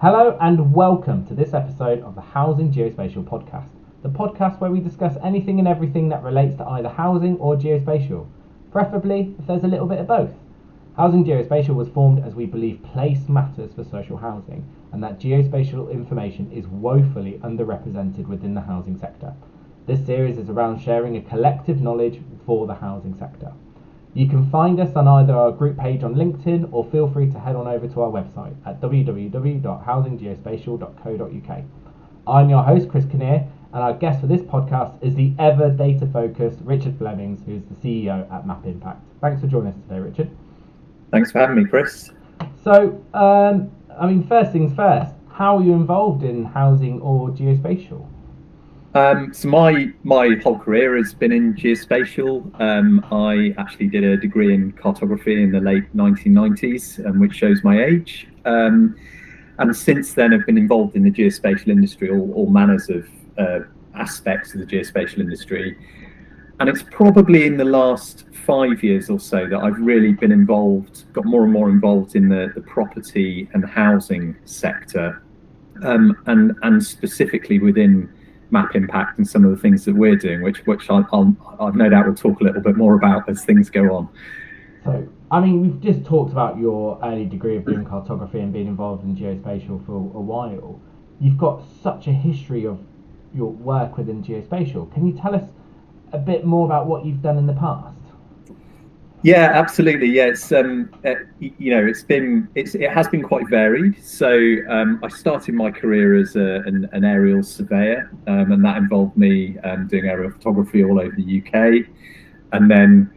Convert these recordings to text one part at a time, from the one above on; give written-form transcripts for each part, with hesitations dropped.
Hello and welcome to this episode of the Housing Geospatial podcast, the podcast where we discuss anything and everything that relates to either housing or geospatial, preferably if there's a little bit of both. Housing Geospatial was formed as we believe place matters for social housing and that geospatial information is woefully underrepresented within the housing sector. This series is around sharing a collective knowledge for the housing sector. You can find us on either our group page on LinkedIn or feel free to head on over to our website at www.housinggeospatial.co.uk. I'm your host, Chris Kinnear, and our guest for this podcast is the ever data-focused Richard Flemmings, who's the CEO at Map Impact. Thanks for joining us today, Richard. Thanks for having me, Chris. So, first things first, how are you involved in housing or geospatial? So my whole career has been in geospatial. I actually did a degree in cartography in the late 1990s, which shows my age. And since then, I've been involved in the geospatial industry, all manners of aspects of the geospatial industry. And it's probably in the last 5 years or so that I've really been involved, got more and more involved in the property and housing sector, and specifically within Map Impact and some of the things that we're doing, which I've no doubt we'll talk a little bit more about as things go on. So, we've just talked about your early degree of doing cartography and being involved in geospatial for a while. You've got such a history of your work within geospatial. Can you tell us a bit more about what you've done in the past? Yeah, absolutely. Yeah, it has been quite varied. So I started my career as an aerial surveyor, and that involved me doing aerial photography all over the UK. And then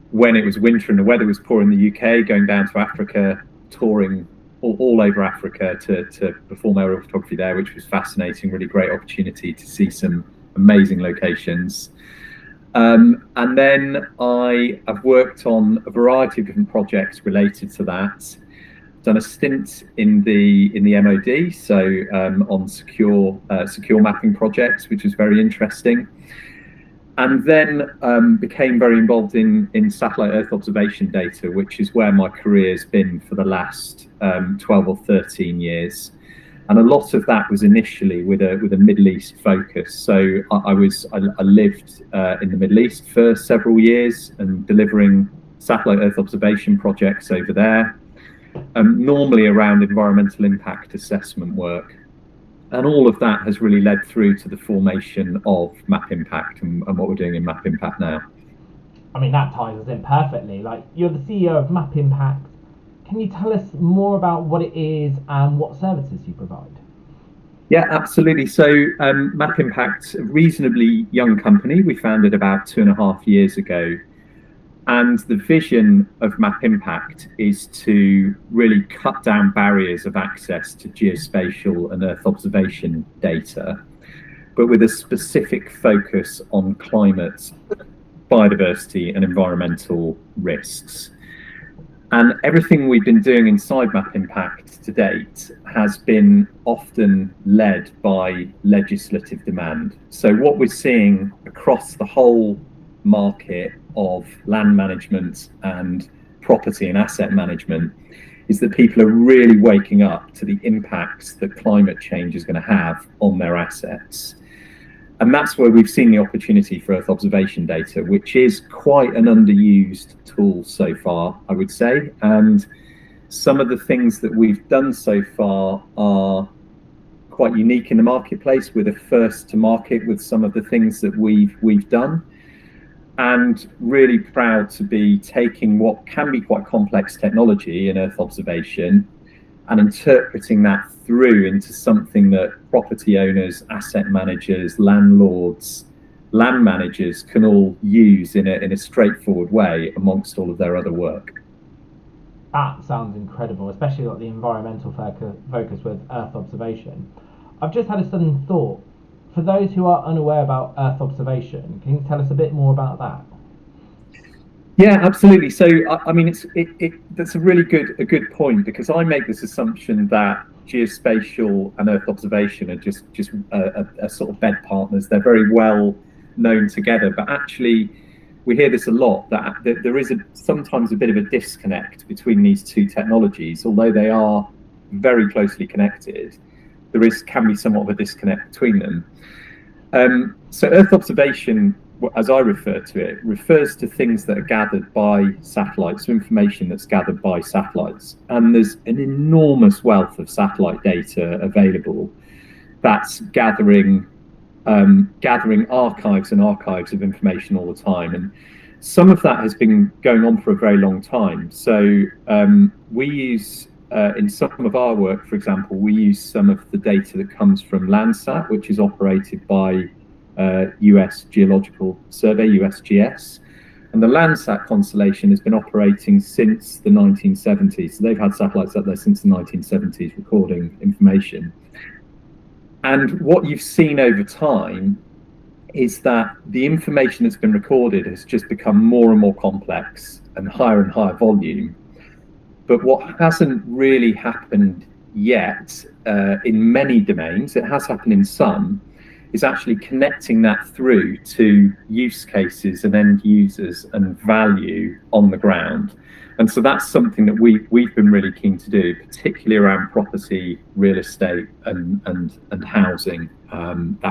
when it was winter and the weather was poor in the UK, going down to Africa, touring all over Africa to perform aerial photography there, which was fascinating, really great opportunity to see some amazing locations. And then I have worked on a variety of different projects related to that. Done a stint in the MOD, so on secure mapping projects, which was very interesting. And then became very involved in satellite Earth observation data, which is where my career has been for the last 12 or 13 years. And a lot of that was initially with a Middle East focus. So I lived in the Middle East for several years and delivering satellite Earth observation projects over there, normally around environmental impact assessment work. And all of that has really led through to the formation of Map Impact and what we're doing in Map Impact now. That ties us in perfectly. Like, you're the CEO of Map Impact. Can you tell us more about what it is and what services you provide? Yeah, absolutely. So Map Impact, a reasonably young company. We founded about 2.5 years ago. And the vision of Map Impact is to really cut down barriers of access to geospatial and Earth observation data, but with a specific focus on climate, biodiversity, and environmental risks. And everything we've been doing inside Map Impact to date has been often led by legislative demand. So what we're seeing across the whole market of land management and property and asset management is that people are really waking up to the impacts that climate change is going to have on their assets. And that's where we've seen the opportunity for Earth observation data, which is quite an underused tool so far, I would say. And some of the things that we've done so far are quite unique in the marketplace. We're the first to market with some of the things that we've done. And really proud to be taking what can be quite complex technology in Earth observation and interpreting that through into something that property owners, asset managers, landlords, land managers can all use in a straightforward way amongst all of their other work. That sounds incredible, especially like the environmental focus with Earth observation. I've just had a sudden thought. For those who are unaware about Earth observation, can you tell us a bit more about that? Yeah, absolutely. So, that's a really good point, because I make this assumption that geospatial and Earth observation are just a sort of bed partners. They're very well known together, but actually, we hear this a lot that there is sometimes a bit of a disconnect between these two technologies, although they are very closely connected, can be somewhat of a disconnect between them. So Earth observation, as I refer to it, refers to things that are gathered by satellites, so information that's gathered by satellites. And there's an enormous wealth of satellite data available that's gathering archives and archives of information all the time. And some of that has been going on for a very long time. So we use, in some of our work, for example, we use some of the data that comes from Landsat, which is operated by US Geological Survey, USGS. And the Landsat constellation has been operating since the 1970s. So they've had satellites up there since the 1970s recording information. And what you've seen over time is that the information that's been recorded has just become more and more complex and higher volume. But what hasn't really happened yet in many domains, it has happened in some, is actually connecting that through to use cases and end users and value on the ground. And so that's something that we've been really keen to do, particularly around property, real estate, and housing,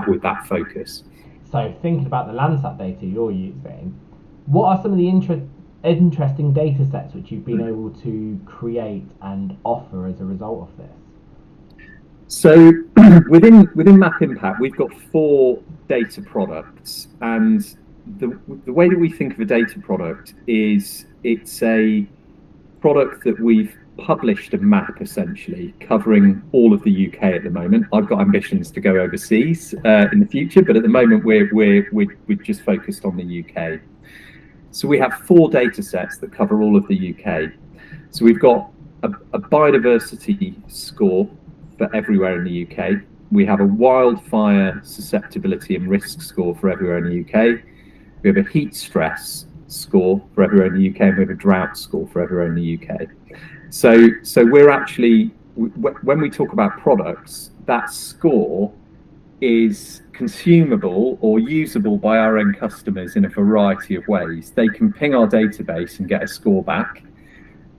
with that focus. So thinking about the Landsat data you're using, what are some of the interesting data sets which you've been able to create and offer as a result of this? So within Map Impact, we've got 4 data products, and the way that we think of a data product is it's a product that we've published a map essentially covering all of the UK at the moment. I've got ambitions to go overseas in the future, but at the moment we're just focused on the UK. So we have 4 data sets that cover all of the UK. So we've got a biodiversity score for everywhere in the UK. We have a wildfire susceptibility and risk score for everywhere in the UK. We have a heat stress score for everywhere in the UK, and we have a drought score for everywhere in the UK. So we're actually, when we talk about products, that score is consumable or usable by our end customers in a variety of ways. They can ping our database and get a score back.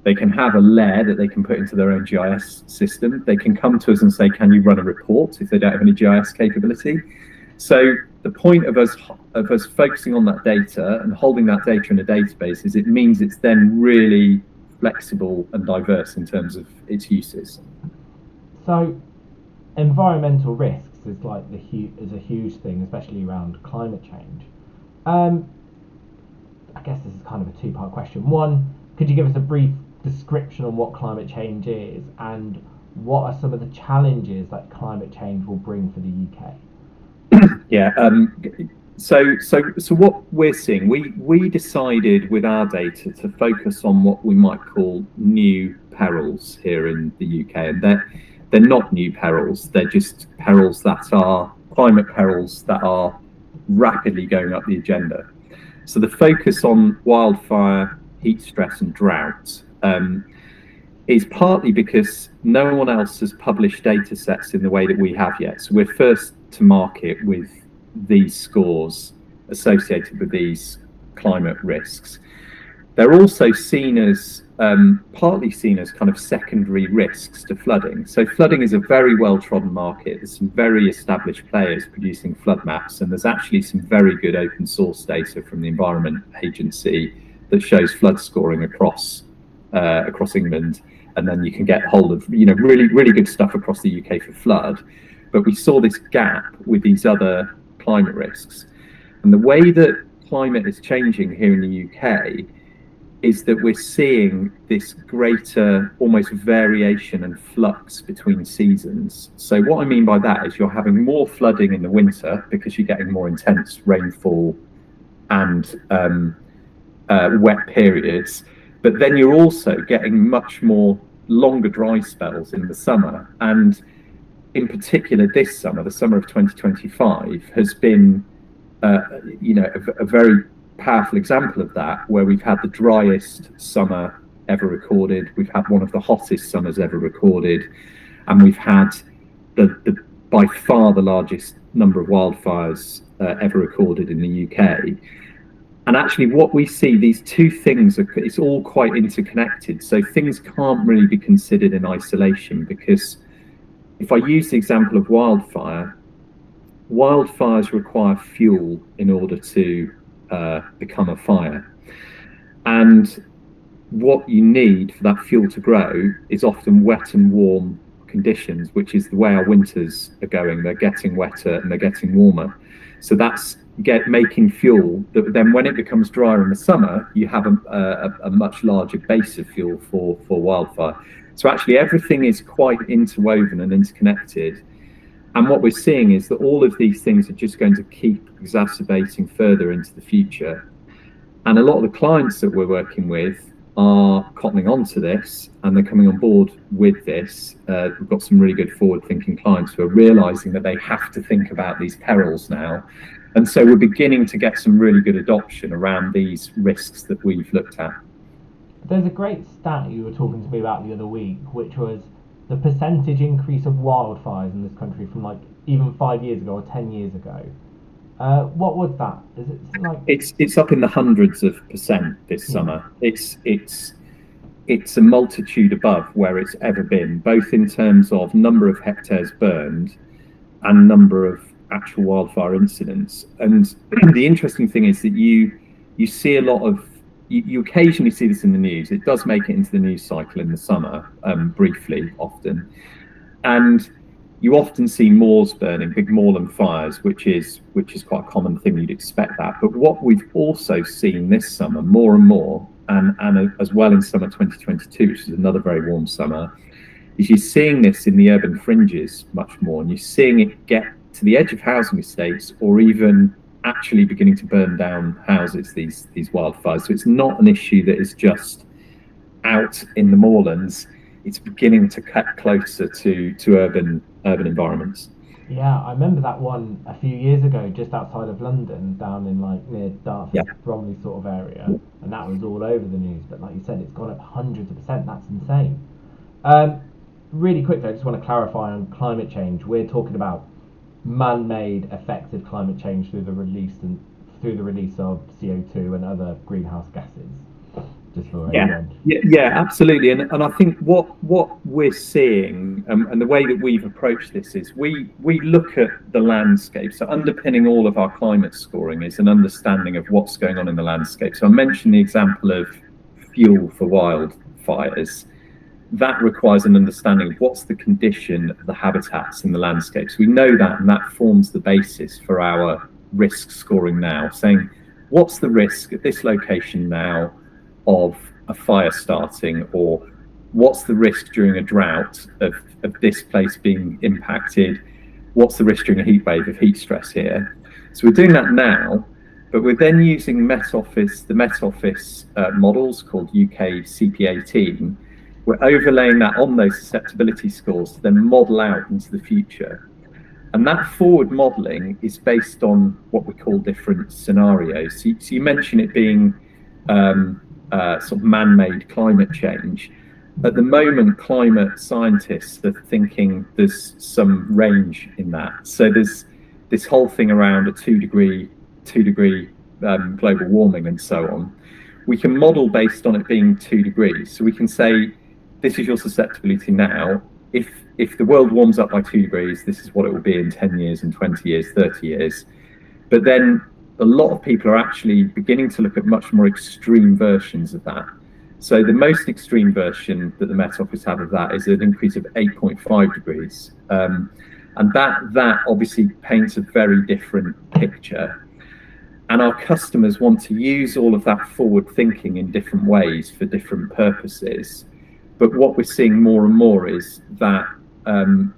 They can have a layer that they can put into their own GIS system. They can come to us and say, can you run a report if they don't have any GIS capability? So the point of us focusing on that data and holding that data in a database is it means it's then really flexible and diverse in terms of its uses. So environmental risks is like a huge thing, especially around climate change. I guess this is kind of a 2-part question. One, could you give us a brief description on what climate change is, and what are some of the challenges that climate change will bring for the UK? Yeah. So what we're seeing, we decided with our data to focus on what we might call new perils here in the UK, and they're not new perils. They're just perils that are climate perils that are rapidly going up the agenda. So the focus on wildfire, heat stress, and drought is partly because no one else has published data sets in the way that we have yet. So we're first to market with these scores associated with these climate risks. They're also seen as partly seen as kind of secondary risks to flooding. So flooding is a very well-trodden market. There's some very established players producing flood maps, and there's actually some very good open source data from the Environment Agency that shows flood scoring across England, and then you can get hold of really good stuff across the UK for flood. But we saw this gap with these other climate risks, and the way that climate is changing here in the UK is that we're seeing this greater almost variation and flux between seasons. So what I mean by that is you're having more flooding in the winter because you're getting more intense rainfall and wet periods, but then you're also getting much more longer dry spells in the summer. And in particular, this summer, the summer of 2025, has been a very powerful example of that, where we've had the driest summer ever recorded, we've had one of the hottest summers ever recorded, and we've had the by far the largest number of wildfires ever recorded in the UK. And actually what we see, these two things, it's all quite interconnected. So things can't really be considered in isolation, because if I use the example of wildfires require fuel in order to become a fire. And what you need for that fuel to grow is often wet and warm conditions, which is the way our winters are going. They're getting wetter and they're getting warmer. So that's making fuel that then, when it becomes drier in the summer, you have a much larger base of fuel for wildfire. So actually everything is quite interwoven and interconnected. And what we're seeing is that all of these things are just going to keep exacerbating further into the future. And a lot of the clients that we're working with are cottoning on to this, and they're coming on board with this. We've got some really good forward-thinking clients who are realizing that they have to think about these perils now. And so we're beginning to get some really good adoption around these risks that we've looked at. There's a great stat you were talking to me about the other week, which was the percentage increase of wildfires in this country from like even 5 years ago or 10 years ago. What was that? Is it like it's up in the hundreds of percent this summer. It's a multitude above where it's ever been, both in terms of number of hectares burned and number of actual wildfire incidents. And the interesting thing is that you see a lot of, you occasionally see this in the news. It does make it into the news cycle in the summer, briefly, often. And you often see moors burning, big moorland fires, which is quite a common thing. You'd expect that. But what we've also seen this summer, more and more, and as well in summer 2022, which is another very warm summer, is you're seeing this in the urban fringes much more, and you're seeing it get to the edge of housing estates, or even actually beginning to burn down houses, these wildfires. So it's not an issue that is just out in the moorlands. It's beginning to cut closer to urban environments. Yeah, I remember that one a few years ago, just outside of London, down in like near Dartford, Bromley sort of area, and that was all over the news. But like you said, it's gone up hundreds of percent. That's insane. Really quickly, I just want to clarify on climate change. We're talking about man-made affected climate change through the release of CO2 and other greenhouse gases. Just for everyone. Yeah, absolutely. And I think what we're seeing, and the way that we've approached this, is we look at the landscape. So underpinning all of our climate scoring is an understanding of what's going on in the landscape. So I mentioned the example of fuel for wildfires. That requires an understanding of what's the condition of the habitats in the landscape. So we know that, and that forms the basis for our risk scoring now, saying what's the risk at this location now of a fire starting, or what's the risk during a drought of this place being impacted, what's the risk during a heat wave of heat stress here. So we're doing that now, but we're then using the Met Office models called UK CP18. We're overlaying that on those susceptibility scores to then model out into the future. And that forward modelling is based on what we call different scenarios. So you mentioned it being sort of man-made climate change. At the moment, climate scientists are thinking there's some range in that. So there's this whole thing around a 2 degree global warming and so on. We can model based on it being 2 degrees. So we can say, this is your susceptibility now. If the world warms up by 2 degrees, this is what it will be in 10 years, and 20 years, 30 years. But then a lot of people are actually beginning to look at much more extreme versions of that. So the most extreme version that the Met Office have of that is an increase of 8.5 degrees. And that obviously paints a very different picture. And our customers want to use all of that forward thinking in different ways for different purposes. But what we're seeing more and more is that the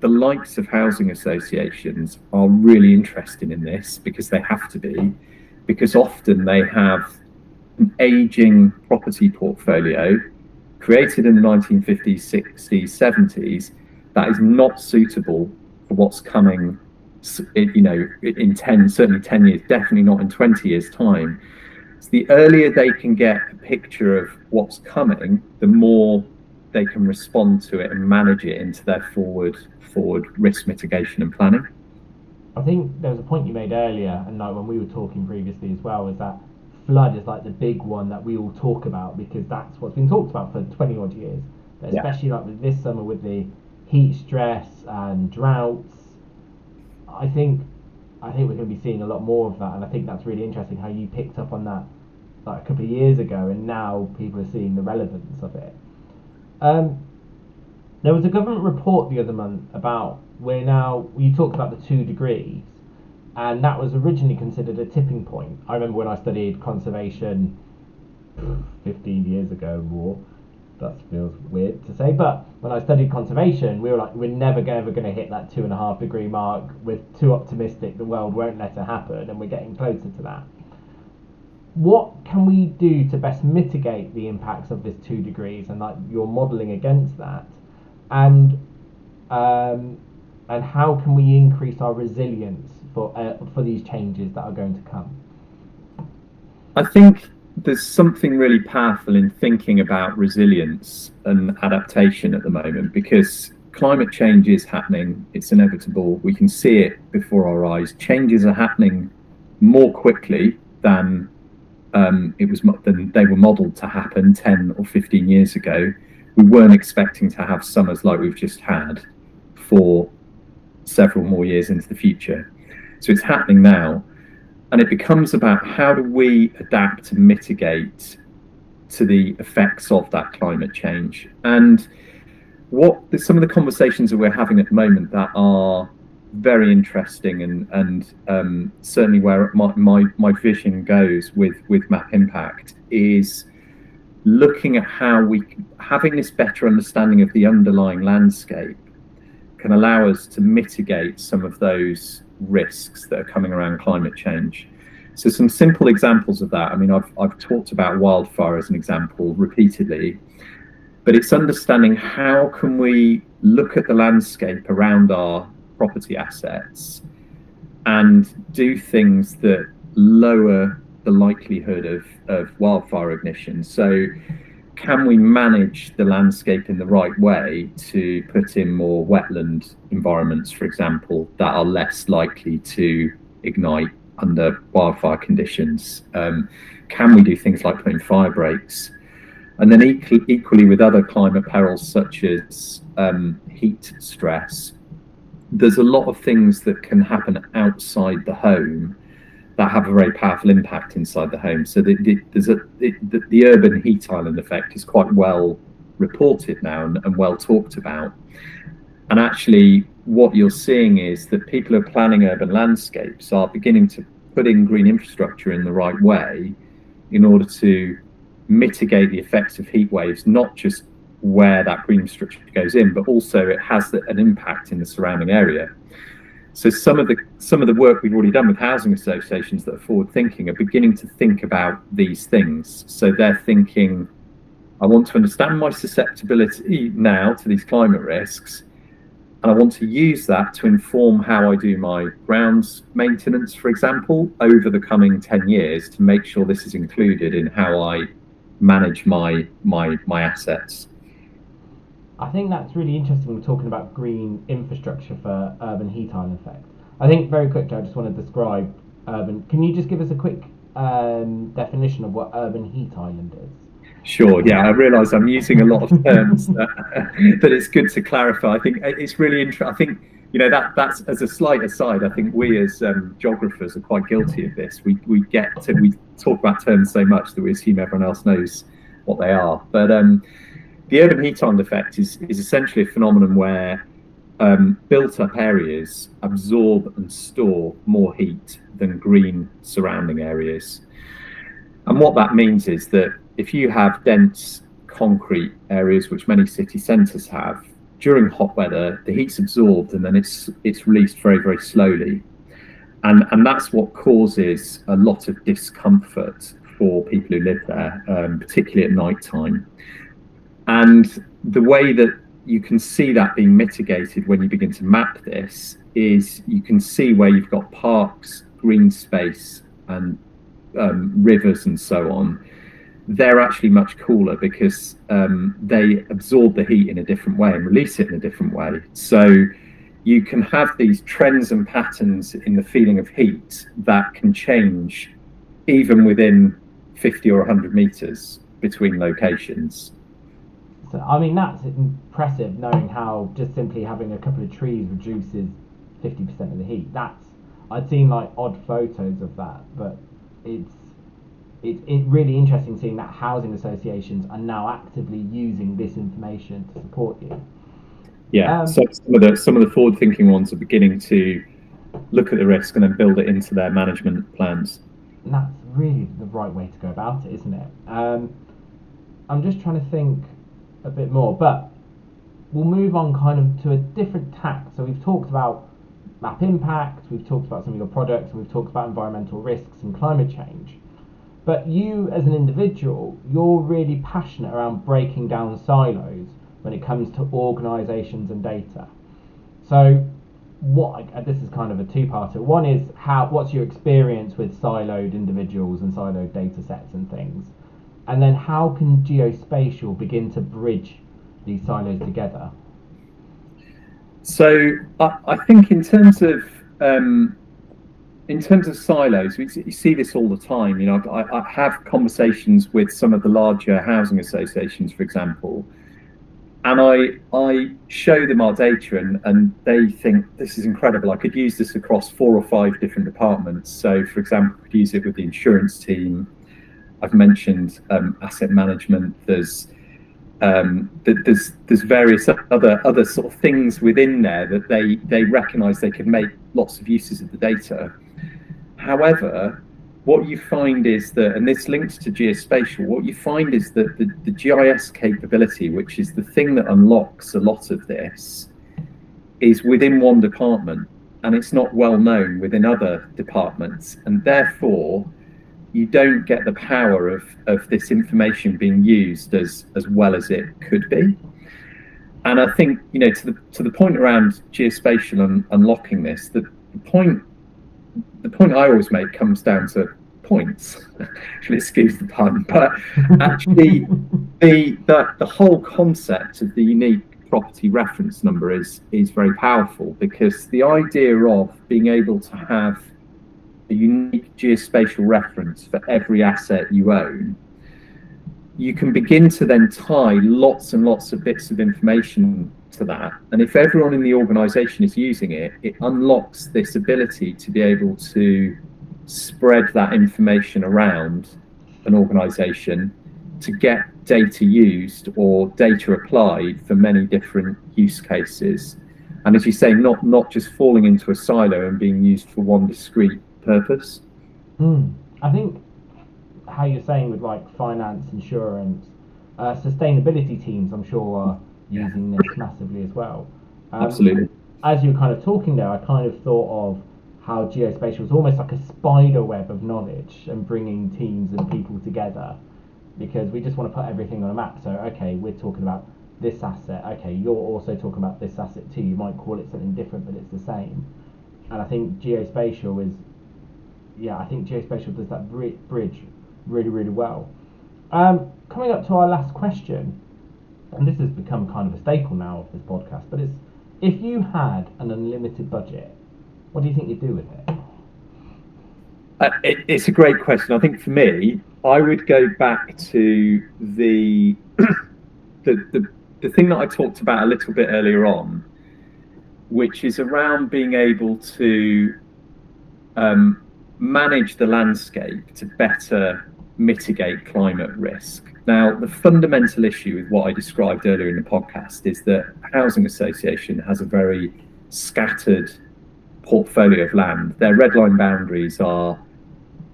likes of housing associations are really interested in this, because they have to be, because often they have an aging property portfolio created in the 1950s, 60s, 70s that is not suitable for what's coming, in 10, certainly 10 years, definitely not in 20 years' time. So the earlier they can get a picture of what's coming, the more they can respond to it and manage it into their forward risk mitigation and planning. I think there was a point you made earlier, and like when we were talking previously as well, is that flood is like the big one that we all talk about because that's what's been talked about for 20 odd years. But Yeah. especially like with this summer with the heat stress and droughts, I think I think we're going to be seeing a lot more of that, and I think that's really interesting how you picked up on that like a couple of years ago, and now people are seeing the relevance of it. Um, there was a government report the other month about you talked about the 2 degrees, and that was originally considered a tipping point. I remember when I studied conservation 15 years ago or more. That feels weird to say, but when I studied conservation, we were like, we're never ever going to hit that 2.5 degree mark. We're too optimistic. The world won't let it happen, and we're getting closer to that. What can we do to best mitigate the impacts of this 2 degrees, and like you're modelling against that, and um, and how can we increase our resilience for these changes that are going to come? I think there's something really powerful in thinking about resilience and adaptation at the moment, because climate change is happening. It's inevitable. We can see it before our eyes. Changes are happening more quickly than than they were modelled to happen 10 or 15 years ago. We weren't expecting to have summers like we've just had for several more years into the future. So it's happening now. And it becomes about how do we adapt and mitigate to the effects of that climate change. And some of the conversations that we're having at the moment that are very interesting, and certainly where my vision goes with Map Impact is looking at how having this better understanding of the underlying landscape can allow us to mitigate some of those risks that are coming around climate change. So some simple examples of that. I mean, I've talked about wildfire as an example repeatedly, but it's understanding how can we look at the landscape around our property assets and do things that lower the likelihood of wildfire ignition. So can we manage the landscape in the right way to put in more wetland environments, for example, that are less likely to ignite under wildfire conditions? Can we do things like putting fire breaks? And then equally with other climate perils such as heat stress, there's a lot of things that can happen outside the home that have a very powerful impact inside the home. So the urban heat island effect is quite well reported now and well talked about. And actually, what you're seeing is that people who are planning urban landscapes are beginning to put in green infrastructure in the right way in order to mitigate the effects of heat waves, not just where that green infrastructure goes in, but also it has an impact in the surrounding area. So some of the work we've already done with housing associations that are forward thinking are beginning to think about these things. So they're thinking, I want to understand my susceptibility now to these climate risks, and I want to use that to inform how I do my grounds maintenance, for example, over the coming 10 years to make sure this is included in how I manage my assets. I think that's really interesting when we're talking about green infrastructure for urban heat island effect. I think very quickly, I just want to describe urban. Can you just give us a quick definition of what urban heat island is? Sure. Yeah, I realise I'm using a lot of terms, but it's good to clarify. I think it's really interesting. I think that's as a slight aside. I think we as geographers are quite guilty of this. We talk about terms so much that we assume everyone else knows what they are. But the urban heat island effect is essentially a phenomenon where built-up areas absorb and store more heat than green surrounding areas. And what that means is that if you have dense concrete areas, which many city centres have, during hot weather, the heat's absorbed and then it's released very, very slowly. And that's what causes a lot of discomfort for people who live there, particularly at night time. And the way that you can see that being mitigated when you begin to map this is you can see where you've got parks, green space, and rivers and so on. They're actually much cooler because they absorb the heat in a different way and release it in a different way. So you can have these trends and patterns in the feeling of heat that can change even within 50 or 100 meters between locations. So, I mean, that's impressive, knowing how just simply having a couple of trees reduces 50% of the heat. I'd seen like odd photos of that, but it's really interesting seeing that housing associations are now actively using this information to support you. Yeah, so some of the forward-thinking ones are beginning to look at the risk and then build it into their management plans. And that's really the right way to go about it, isn't it? I'm just trying to think a bit more, but we'll move on kind of to a different tack. So we've talked about map impact, we've talked about some of your products, and we've talked about environmental risks and climate change. But you as an individual, you're really passionate around breaking down silos when it comes to organisations and data. So this is kind of a two-parter. One is what's your experience with siloed individuals and siloed data sets and things? And then how can geospatial begin to bridge these silos together? So I think in terms of silos, you see this all the time. You know, I have conversations with some of the larger housing associations, for example, and I show them our data, and they think this is incredible. I could use this across 4 or 5 different departments. So, for example, I could use it with the insurance team. I've mentioned asset management. There's various other sort of things within there that they recognise they could make lots of uses of the data. However, what you find is that, and this links to geospatial, what you find is that the GIS capability, which is the thing that unlocks a lot of this, is within one department, and it's not well known within other departments, and therefore you don't get the power of this information being used as well as it could be. And I think, you know, to the point around geospatial and unlocking this, the point I always make comes down to points. Actually, excuse the pun, but actually the whole concept of the unique property reference number is very powerful, because the idea of being able to have a unique geospatial reference for every asset you own, you can begin to then tie lots and lots of bits of information to that. And if everyone in the organization is using it, it unlocks this ability to be able to spread that information around an organization to get data used or data applied for many different use cases. And as you say, not just falling into a silo and being used for one discrete purpose. I think how you're saying with like finance, insurance, sustainability teams, I'm sure are using this massively as well. Absolutely. As you were kind of talking there, I kind of thought of how geospatial is almost like a spider web of knowledge and bringing teams and people together, because we just want to put everything on a map. So, okay, we're talking about this asset. Okay, you're also talking about this asset too. You might call it something different, but it's the same. And I think geospatial does that bridge really, really well. Coming up to our last question, and this has become kind of a staple now of this podcast, but it's, if you had an unlimited budget, what do you think you'd do with it? It's a great question. I think for me, I would go back to the thing that I talked about a little bit earlier on, which is around being able to manage the landscape to better mitigate climate risk. Now, the fundamental issue with what I described earlier in the podcast is that a housing association has a very scattered portfolio of land. Their red line boundaries are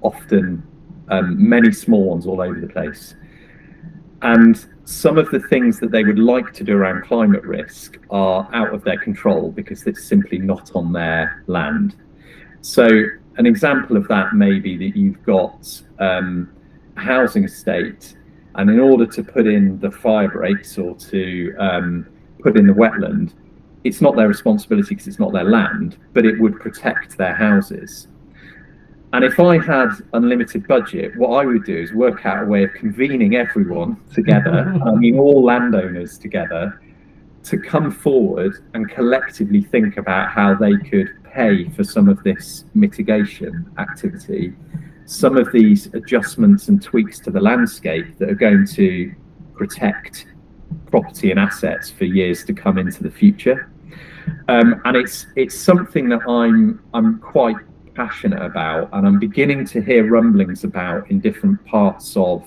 often many small ones all over the place. And some of the things that they would like to do around climate risk are out of their control because it's simply not on their land. So an example of that may be that you've got a housing estate, and in order to put in the fire breaks or to put in the wetland, it's not their responsibility because it's not their land, but it would protect their houses. And if I had unlimited budget, what I would do is work out a way of convening everyone together, I mean all landowners together, to come forward and collectively think about how they could pay for some of this mitigation activity, some of these adjustments and tweaks to the landscape that are going to protect property and assets for years to come into the future. And it's something that I'm quite passionate about, and I'm beginning to hear rumblings about in different parts of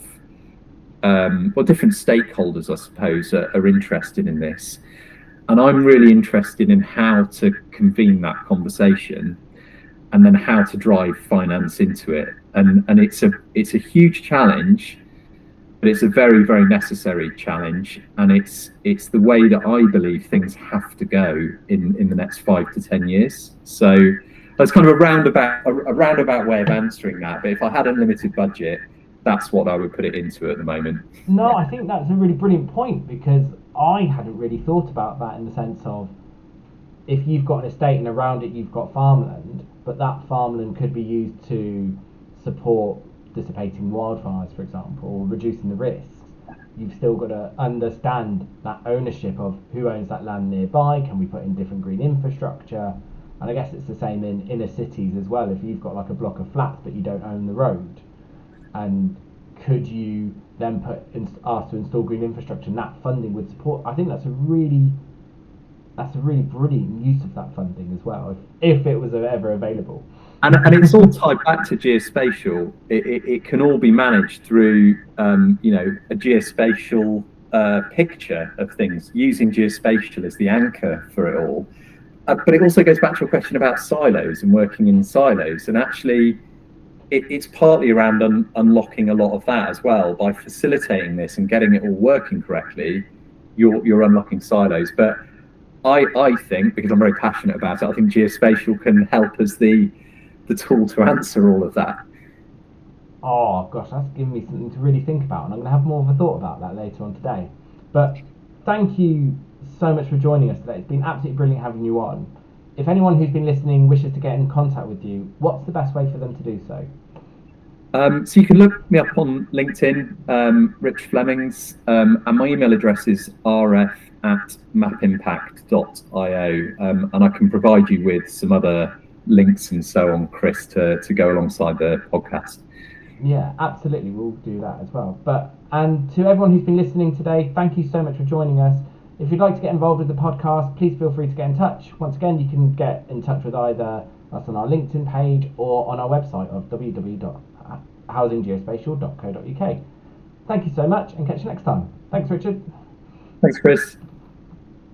different stakeholders, I suppose, are interested in this. And I'm really interested in how to convene that conversation and then how to drive finance into it. And it's a huge challenge, but it's a very, very necessary challenge. And it's the way that I believe things have to go in the next 5 to 10 years. So that's kind of a roundabout way of answering that. But if I had a limited budget, that's what I would put it into at the moment. No, I think that's a really brilliant point, because I hadn't really thought about that in the sense of, if you've got an estate and around it you've got farmland, but that farmland could be used to support dissipating wildfires, for example, or reducing the risks, you've still got to understand that ownership of who owns that land nearby. Can we put in different green infrastructure? And I guess it's the same in inner cities as well. If you've got like a block of flats but you don't own the road, and could you then ask to install green infrastructure, and that funding would support? I think that's a really brilliant use of that funding as well, if it was ever available. And it's all tied back to geospatial. It can all be managed through a geospatial picture of things, using geospatial as the anchor for it all. But it also goes back to a question about silos and working in silos, and actually it's partly around unlocking a lot of that as well. By facilitating this and getting it all working correctly, you're unlocking silos. But I think, because I'm very passionate about it, I think geospatial can help as the tool to answer all of that. Oh gosh, that's given me something to really think about, and I'm going to have more of a thought about that later on today. But thank you so much for joining us today. It's been absolutely brilliant having you on. If anyone who's been listening wishes to get in contact with you, what's the best way for them to do so? So you can look me up on LinkedIn, Richard Flemmings, and my email address is rf@mapimpact.io, and I can provide you with some other links and so on, Chris, to go alongside the podcast. Yeah, absolutely, we'll do that as well. And to everyone who's been listening today, thank you so much for joining us. If you'd like to get involved with the podcast, please feel free to get in touch. Once again, you can get in touch with either us on our LinkedIn page or on our website of www.housinggeospatial.co.uk. Thank you so much, and catch you next time. Thanks, Richard. Thanks, Chris.